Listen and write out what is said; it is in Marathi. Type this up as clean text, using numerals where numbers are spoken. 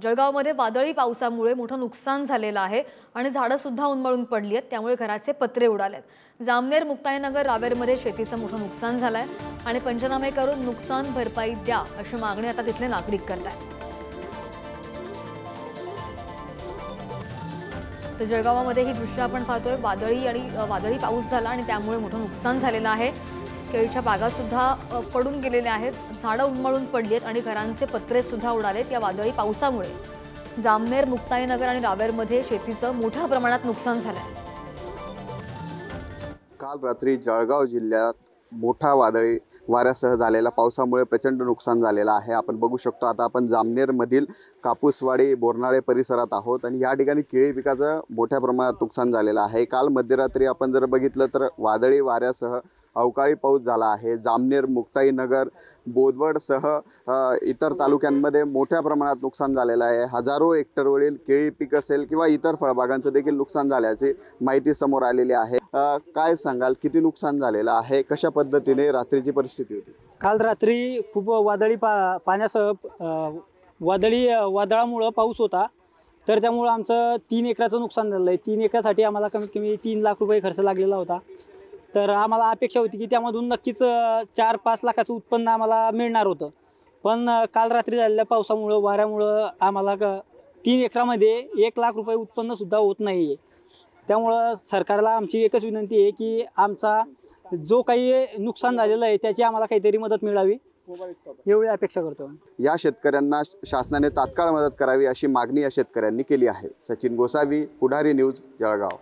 जळगावमध्ये वादळी पावसामुळे मोठं नुकसान झालेलं आहे आणि झाडं सुद्धा उन्मळून पडली आहेत, त्यामुळे घराचे पत्रे उडालेत। जामनेर मुक्ताईनगर रावेरमध्ये शेतीचं मोठं नुकसान झालंय आणि पंचनामे करून नुकसान भरपाई द्या अशी मागणी आता तिथले नागरिक करतायत। तर जळगावामध्ये ही दृश्य आपण पाहतोय, वादळी पाऊस झाला आणि त्यामुळे मोठं नुकसान झालेलं आहे। केळीच्या बागा सुद्धा पडून गेलेल्या आहेत, झाडं उन्मळून पडली आहेत आणि घरांचे पत्रे सुद्धा उडालेत। या वादळी पावसामुळे जामनेर मुक्ताईनगर आणि रावेरमध्ये शेतीचं मोठ्या प्रमाणात नुकसान झालंय। काल रात्री जळगाव जिल्ह्यात मोठा वादळी वाऱ्यासह झालेल्या पावसामुळे प्रचंड नुकसान झालेलं आहे। आपण बघू शकतो, आता आपण जामनेरमधील कापूसवाडी बोरनाळे परिसरात आहोत आणि या ठिकाणी केळी पिकाचं मोठ्या प्रमाणात नुकसान झालेलं आहे। काल मध्यरात्री आपण जर बघितलं तर वादळी वाऱ्यासह अवकाळी पाऊस झाला आहे। जामनेर मुक्ताईनगर बोदवडसह इतर तालुक्यांमध्ये मोठ्या प्रमाणात नुकसान झालेलं आहे। हजारो हेक्टरवरील केळी पीक असेल किंवा इतर फळबागांचं देखील नुकसान झाल्याची माहिती समोर आलेली आहे। काय सांगाल, किती नुकसान झालेलं आहे, कशा पद्धतीने रात्रीची परिस्थिती होती? काल रात्री खूप वादळी पाण्यासह वादळामुळे पाऊस होता, तर त्यामुळे आमचं 3 एकराचं नुकसान झालं आहे। 3 एकरासाठी आम्हाला कमीत कमी 3 लाख रुपये खर्च लागलेला होता। तर आम्हाला अपेक्षा होती की त्यामधून नक्कीच 4-5 लाखाचं उत्पन्न आम्हाला मिळणार होतं, पण काल रात्री झालेल्या पावसामुळं वाऱ्यामुळं आम्हाला 3 एकरामध्ये 1 लाख रुपये उत्पन्नसुद्धा होत नाही आहे। त्यामुळं सरकारला आमची एकच विनंती आहे की आमचा जो काही नुकसान झालेलं आहे त्याची आम्हाला काहीतरी मदत मिळावी, एवढी अपेक्षा करतो। या शेतकऱ्यांना शासनाने तात्काळ मदत करावी अशी मागणी या शेतकऱ्यांनी केली आहे। सचिन गोसावी, पुढारी न्यूज, जळगाव।